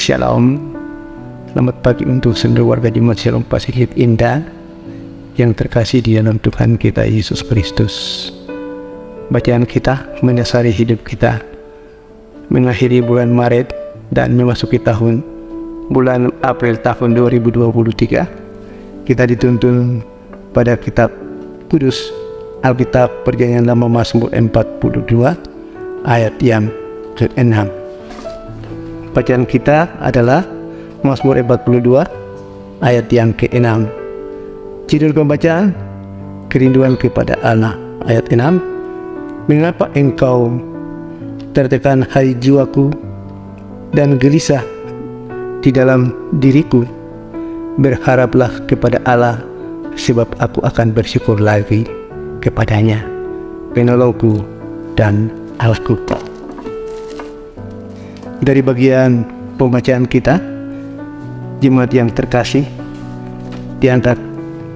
Shalom. Selamat pagi untuk seluruh warga Jemaat Shalom Pasifik Indah yang terkasih di dalam Tuhan kita Yesus Kristus. Bacaan kita mendasari hidup kita mengakhiri bulan Maret dan memasuki bulan April tahun 2023. Kita dituntun pada kitab kudus Alkitab Perjanjian Lama Mazmur 42 ayat yang ke-6. Bacaan kita adalah Mazmur 42 ayat yang ke-6. Judul pembacaan Kerinduan kepada Allah. Ayat 6. Mengapa engkau tertekan hai jiwaku dan gelisah di dalam diriku? Berharaplah kepada Allah, sebab aku akan bersyukur lagi kepadanya, penolongku dan Allahku. Dari bagian pembacaan kita, jemaat yang terkasih, diangkat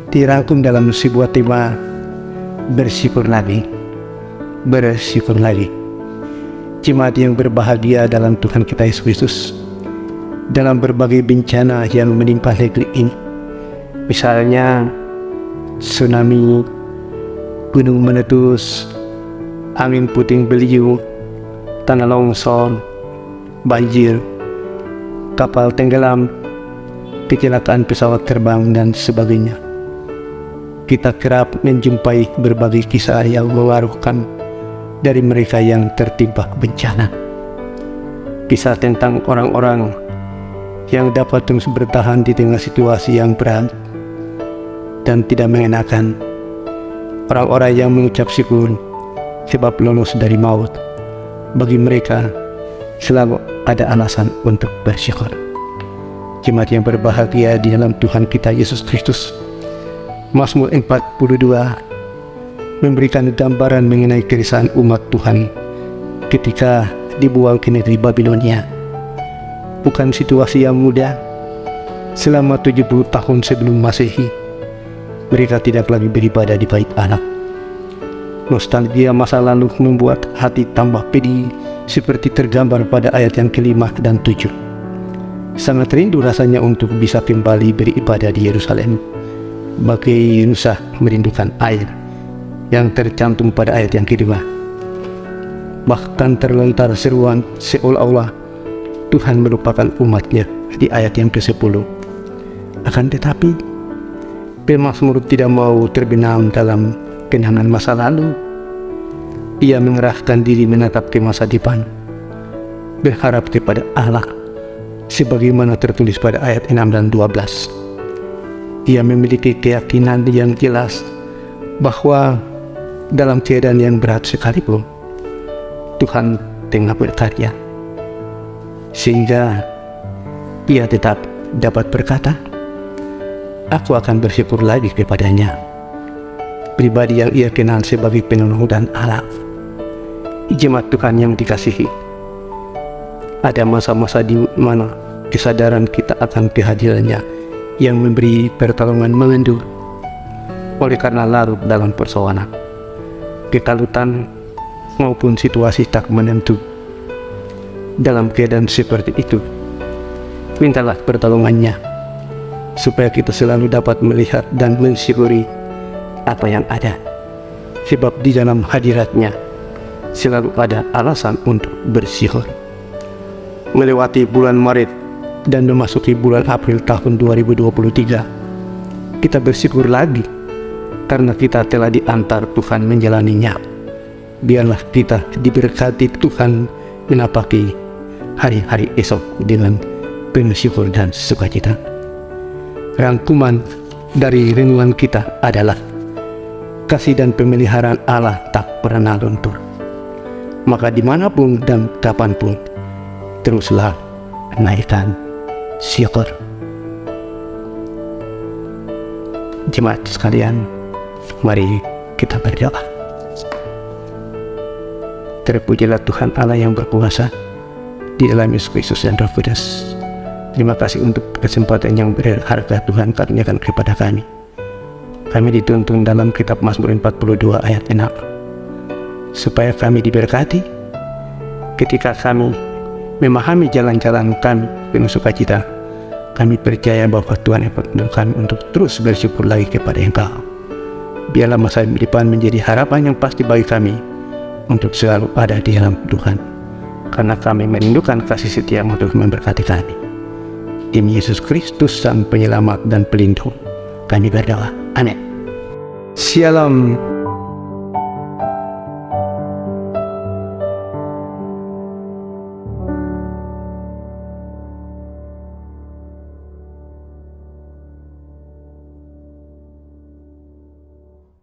dirangkum dalam sebuah tema bersyukur lagi, bersyukur lagi. Jemaat yang berbahagia dalam Tuhan kita Yesus Kristus, dalam berbagai bencana yang menimpa negeri ini, misalnya tsunami, gunung meletus, angin puting beliung, tanah longsor, banjir, kapal tenggelam, kecelakaan pesawat terbang, dan sebagainya. Kita kerap menjumpai berbagai kisah yang mengharukan dari mereka yang tertimpa bencana. Kisah tentang orang-orang yang dapat terus bertahan di tengah situasi yang berat dan tidak mengenakan. Orang-orang yang mengucap syukur sebab lolos dari maut. Bagi mereka selalu ada alasan untuk bersyukur. Jemaat yang berbahagia di dalam Tuhan kita Yesus Kristus, Mazmur 42 memberikan gambaran mengenai keresahan umat Tuhan ketika dibuang ke negeri Babilonia. Bukan situasi yang mudah. Selama 70 tahun sebelum Masehi, mereka tidak lagi beribadah di bait Allah. Nostalgia masa lalu membuat hati tambah pedih, seperti tergambar pada ayat yang ke-5 dan 7. Sangat rindu rasanya untuk bisa kembali beribadah di Yerusalem. Bagai Nusa merindukan air, yang tercantum pada ayat yang ke-2. Bahkan terlontar seruan seolah-olah Tuhan melupakan umatnya di ayat yang ke-10. Akan tetapi pemazmur tidak mau terbenam dalam kenangan masa lalu. Ia mengerahkan diri menatap ke masa depan, berharap kepada Allah, sebagaimana tertulis pada ayat 6 dan 12. Ia memiliki keyakinan yang jelas bahwa dalam keadaan yang berat sekalipun, Tuhan tengah berkarya, sehingga ia tetap dapat berkata, "Aku akan bersyukur lagi kepadanya." Pribadi yang ia kenal sebagai penolong dan Allah. Jemaat Tuhan yang dikasihi, ada masa-masa di mana kesadaran kita akan kehadirannya yang memberi pertolongan mengendur. Oleh karena larut dalam persoalan, kekalutan, maupun situasi tak menentu. Dalam keadaan seperti itu, mintalah pertolongannya, supaya kita selalu dapat melihat dan mensyukuri apa yang ada. Sebab di dalam hadiratnya selalu ada alasan untuk bersyukur. Melewati bulan Maret dan memasuki bulan April tahun 2023, kita bersyukur lagi karena kita telah diantar Tuhan menjalaninya. Biarlah kita diberkati Tuhan menapaki hari-hari esok dengan penuh syukur dan sukacita. Rangkuman dari renungan kita adalah kasih dan pemeliharaan Allah tak pernah luntur. Maka dimanapun dan kapanpun, teruslah naikkan syukur. Jemaat sekalian, mari kita berdoa. Terpujilah Tuhan Allah yang berkuasa di dalam Yesus Kristus dan Roh Kudus. Terima kasih untuk kesempatan yang berharga Tuhan karuniakan kepada kami. Kami dituntun dalam kitab Mazmur 42 ayat 6, supaya kami diberkati ketika kami memahami jalan-jalan kami penuh sukacita. Kami percaya bahwa Tuhan yang menuntun kami untuk terus bersyukur lagi kepada Engkau. Biarlah masa depan menjadi harapan yang pasti bagi kami untuk selalu ada di dalam Tuhan, karena kami merindukan kasih setia untuk memberkati kami. Demi Yesus Kristus Sang Penyelamat dan Pelindung, kami berdoa. Amin. Shalom.